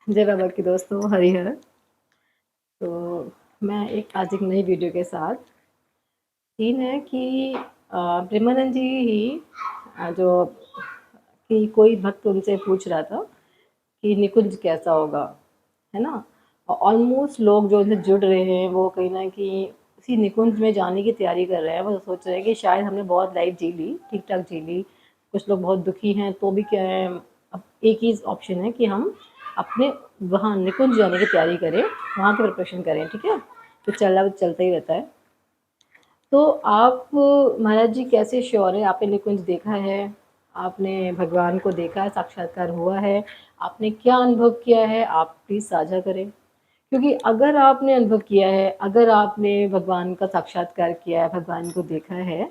जय बाबा की दोस्तों, हरिहर। तो मैं आज एक नई वीडियो के साथ। सीन है कि प्रेमानंद जी ही जो कि कोई भक्त उनसे पूछ रहा था कि निकुंज कैसा होगा, है ना। और ऑलमोस्ट लोग जो उनसे जुड़ रहे हैं वो कहीं ना कहीं उसी निकुंज में जाने की तैयारी कर रहे हैं। वो सोच रहे हैं कि शायद हमने बहुत लाइफ जी ली, ठीक ठाक जी ली, कुछ लोग बहुत दुखी हैं, तो भी क्या है, अब एक ही ऑप्शन है कि हम अपने वहाँ निकुंज जाने की तैयारी करें, वहाँ की प्रिपरेशन करें। ठीक है, तो चलता ही रहता है। तो आप महाराज जी कैसे श्योर है? आपने निकुंज देखा है, आपने भगवान को देखा है, साक्षात्कार हुआ है, आपने क्या अनुभव किया है? आप प्लीज़ साझा करें। क्योंकि अगर आपने अनुभव किया है, अगर आपने भगवान का साक्षात्कार किया है, भगवान को देखा है,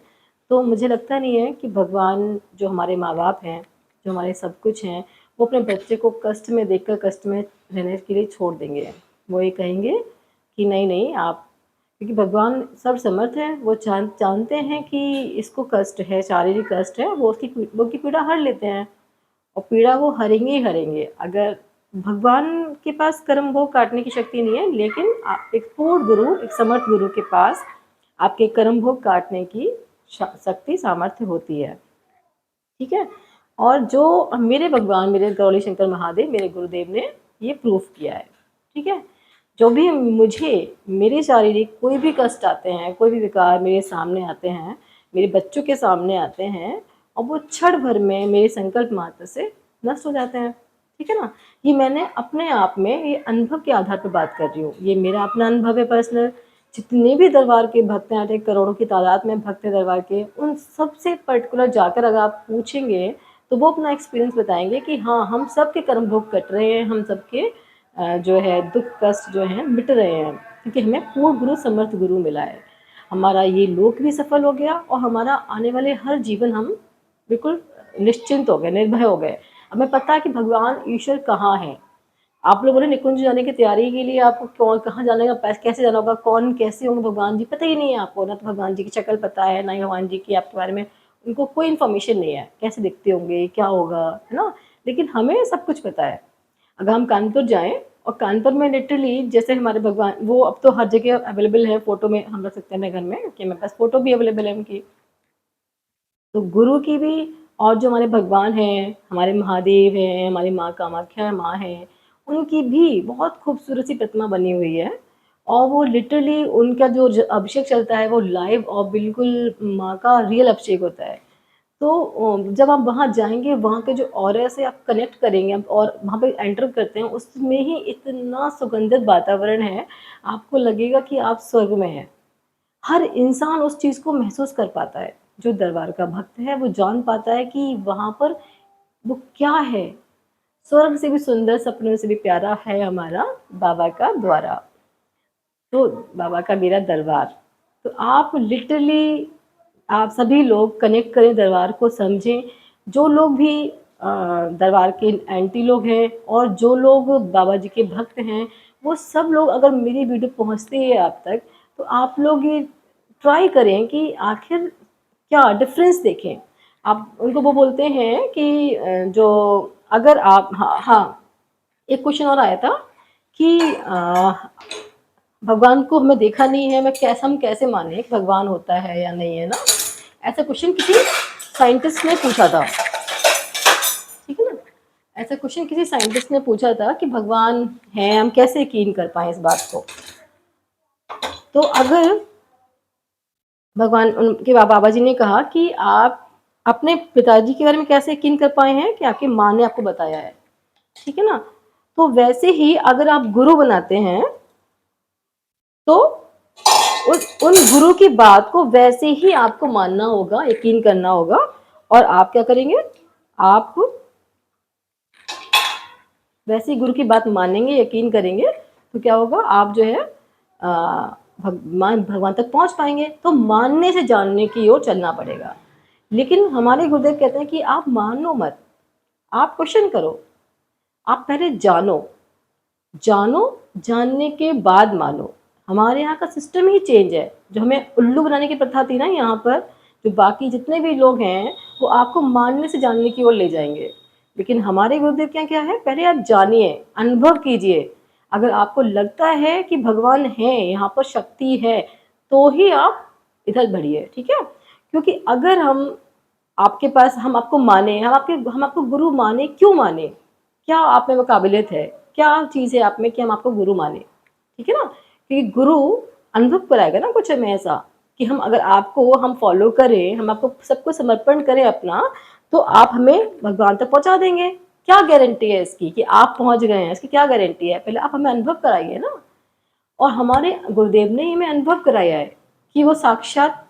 तो मुझे लगता नहीं है कि भगवान जो हमारे माँ बाप हैं, जो हमारे सब कुछ हैं, वो अपने बच्चे को कष्ट में देखकर कष्ट में रहने के लिए छोड़ देंगे। वो ये कहेंगे कि नहीं नहीं आप, क्योंकि भगवान सर्वसमर्थ है, वो जानते हैं कि इसको कष्ट है, शारीरिक कष्ट है, वो की पीड़ा हर लेते हैं, और पीड़ा वो हरेंगे ही हरेंगे। अगर भगवान के पास कर्म भोग काटने की शक्ति नहीं है, लेकिन आप एक पूर्ण गुरु, एक समर्थ गुरु के पास आपके कर्म भोग काटने की शक्ति, सामर्थ्य होती है। ठीक है, और जो मेरे भगवान, मेरे गौरी शंकर महादेव, मेरे गुरुदेव ने ये प्रूफ किया है। ठीक है, जो भी मुझे मेरे शारीरिक कोई भी कष्ट आते हैं, कोई भी विकार मेरे सामने आते हैं, मेरे बच्चों के सामने आते हैं, और वो क्षण भर में मेरे संकल्प मात्र से नष्ट हो जाते हैं। ठीक है ना, ये मैंने अपने आप में, ये अनुभव के आधार पर बात कर रही हूँ, ये मेरा अपना अनुभव है पर्सनल। जितने भी दरबार के भक्त हैं, करोड़ों की तादाद में भक्त हैं दरबार के, उन सबसे पर्टिकुलर जाकर अगर आप पूछेंगे तो वो अपना एक्सपीरियंस बताएंगे कि हाँ, हम सब के कर्म भोग कट रहे हैं, हम सबके जो है दुख कष्ट जो हैं मिट रहे हैं, क्योंकि हमें पूर्ण गुरु, समर्थ गुरु मिला है। हमारा ये लोक भी सफल हो गया, और हमारा आने वाले हर जीवन हम बिल्कुल निश्चिंत हो गए, निर्भय हो गए। हमें पता है कि भगवान ईश्वर कहाँ है। आप लोगों ने निकुंज जाने की तैयारी के लिए आपको कौन कहाँ जाने का, कैसे जाना होगा, कौन कैसे होंगे भगवान जी, पता ही नहीं है आपको। ना तो भगवान जी की शक्ल पता है, ना ही भगवान जी की आपके बारे में उनको कोई इन्फॉर्मेशन नहीं है, कैसे दिखते होंगे, क्या होगा, है ना। लेकिन हमें सब कुछ पता है। अगर हम कानपुर जाएं, और कानपुर में लिटरली जैसे हमारे भगवान, वो अब तो हर जगह अवेलेबल है, फोटो में हम रख सकते हैं अपने घर में, कि मेरे पास फोटो भी अवेलेबल है उनकी। तो गुरु की भी, और जो हमारे भगवान हैं, हमारे महादेव हैं, हमारी माँ कामाख्या माँ हैं, उनकी भी बहुत खूबसूरत सी प्रतिमा बनी हुई है। और वो लिटरली उनका जो अभिषेक चलता है वो लाइव और बिल्कुल माँ का रियल अभिषेक होता है। तो जब आप वहाँ जाएंगे, वहाँ के जो ऑरा से आप कनेक्ट करेंगे, और वहाँ पे एंटर करते हैं, उसमें ही इतना सुगंधित वातावरण है, आपको लगेगा कि आप स्वर्ग में हैं। हर इंसान उस चीज़ को महसूस कर पाता है। जो दरबार का भक्त है वो जान पाता है कि वहाँ पर वो क्या है। स्वर्ग से भी सुंदर, सपनों से भी प्यारा है हमारा बाबा का द्वारा। तो बाबा का मेरा दरबार, तो आप लिटरली, आप सभी लोग कनेक्ट करें, दरबार को समझें। जो लोग भी दरबार के एंटी लोग हैं, और जो लोग बाबा जी के भक्त हैं, वो सब लोग अगर मेरी वीडियो पहुंचती है आप तक, तो आप लोग ये ट्राई करें कि आखिर क्या डिफरेंस देखें। आप उनको वो बोलते हैं कि जो, अगर आप, हाँ हाँ, एक क्वेश्चन और आया था कि भगवान को हमें देखा नहीं है, हम कैसे माने कि भगवान होता है या नहीं, है ना। ऐसा क्वेश्चन किसी साइंटिस्ट ने पूछा था। ठीक है ना, ऐसा क्वेश्चन किसी साइंटिस्ट ने पूछा था कि भगवान है, हम कैसे यकीन कर पाए इस बात को। तो अगर भगवान, उनके बाबा जी ने कहा कि आप अपने पिताजी के बारे में कैसे यकीन कर पाए हैं कि आपकी माँ ने आपको बताया है। ठीक है ना, तो वैसे ही अगर आप गुरु बनाते हैं, तो उन गुरु की बात को वैसे ही आपको मानना होगा, यकीन करना होगा। और आप क्या करेंगे, आप वैसे ही गुरु की बात मानेंगे, यकीन करेंगे, तो क्या होगा, आप जो है भगवान तक पहुंच पाएंगे। तो मानने से जानने की ओर चलना पड़ेगा। लेकिन हमारे गुरुदेव कहते हैं कि आप मानो मत, आप क्वेश्चन करो, आप पहले जानो। जानो, जानने के बाद मानो। हमारे यहाँ का सिस्टम ही चेंज है। जो हमें उल्लू बनाने की प्रथा थी ना यहाँ पर, जो बाकी जितने भी लोग हैं, वो आपको मानने से जानने की ओर ले जाएंगे। लेकिन हमारे गुरुदेव क्या क्या है, पहले आप जानिए, अनुभव कीजिए। अगर आपको लगता है कि भगवान है, यहाँ पर शक्ति है, तो ही आप इधर बढ़िए, ठीक है। क्योंकि अगर हम आपके पास, हम आपको माने, हम आपको गुरु माने, क्यों माने, क्या आप में वो काबिलियत है, क्या चीज़ है आप में कि हम आपको गुरु माने, ठीक है ना। क्योंकि गुरु अनुभव कराएगा ना कुछ हमें ऐसा कि हम, अगर आपको हम फॉलो करें, हम आपको सबको समर्पण करें अपना, तो आप हमें भगवान तक पहुंचा देंगे। क्या गारंटी है इसकी कि आप पहुंच गए हैं, इसकी क्या गारंटी है, पहले आप हमें अनुभव कराइए ना। और हमारे गुरुदेव ने हमें अनुभव कराया है कि वो साक्षात,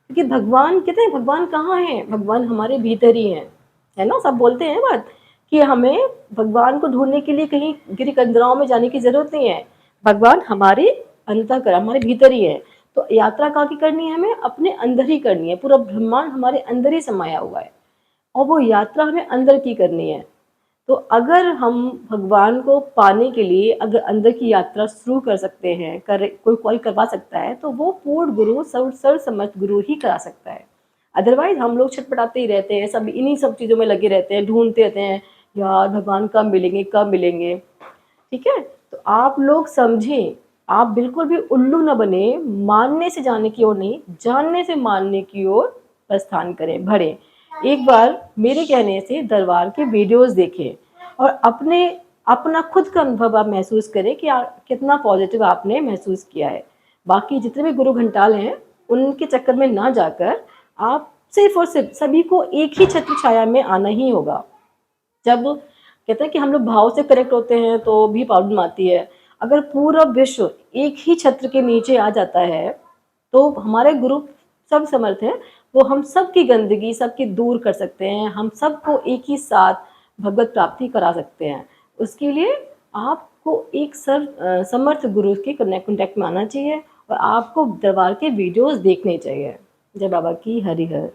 क्योंकि भगवान कहते हैं, भगवान कहाँ है, भगवान हमारे भीतर ही है ना। सब बोलते हैं बात कि हमें भगवान को ढूंढने के लिए कहीं गिरी कंदराओं में जाने की जरूरत नहीं है, भगवान हमारे अंतःकर, हमारे भीतर ही है। तो यात्रा कहाँ की करनी है, हमें अपने अंदर ही करनी है, पूरा ब्रह्मांड हमारे अंदर ही समाया हुआ है, और वो यात्रा हमें अंदर की करनी है। तो अगर हम भगवान को पाने के लिए अगर अंदर की यात्रा शुरू कर सकते हैं, कोई करवा सकता है, तो वो पूर्ण गुरु, सर्वसम्मत गुरु ही करा सकता है। अदरवाइज हम लोग छटपटाते ही रहते हैं, सब इन्हीं सब चीज़ों में लगे रहते हैं, ढूंढते रहते हैं, यार भगवान कब मिलेंगे, कब मिलेंगे, ठीक है। तो आप लोग समझें, आप बिल्कुल भी उल्लू न बने, मानने से जानने की ओर नहीं, जानने से मानने की ओर प्रस्थान करें, बढ़ें। एक बार मेरे कहने से दरबार के वीडियोस देखें और अपना खुद का अनुभव आप महसूस करें कि कितना पॉजिटिव आपने महसूस किया है। बाकी जितने भी गुरु घंटाल हैं, उनके चक्कर में ना जाकर आप सिर्फ और सिर्फ सभी को एक ही छत्र छाया में आना ही होगा। जब कहते हैं कि हम लोग भाव से कनेक्ट होते हैं तो भी प्रॉब्लम आती है। अगर पूरा विश्व एक ही छत्र के नीचे आ जाता है, तो हमारे गुरु सब समर्थ हैं, वो हम सब की गंदगी सबकी दूर कर सकते हैं, हम सबको एक ही साथ भगवत प्राप्ति करा सकते हैं। उसके लिए आपको एक समर्थ गुरु के कॉन्टेक्ट में आना चाहिए और आपको दरबार के वीडियोस देखने चाहिए। जय बाबा की हरिहर।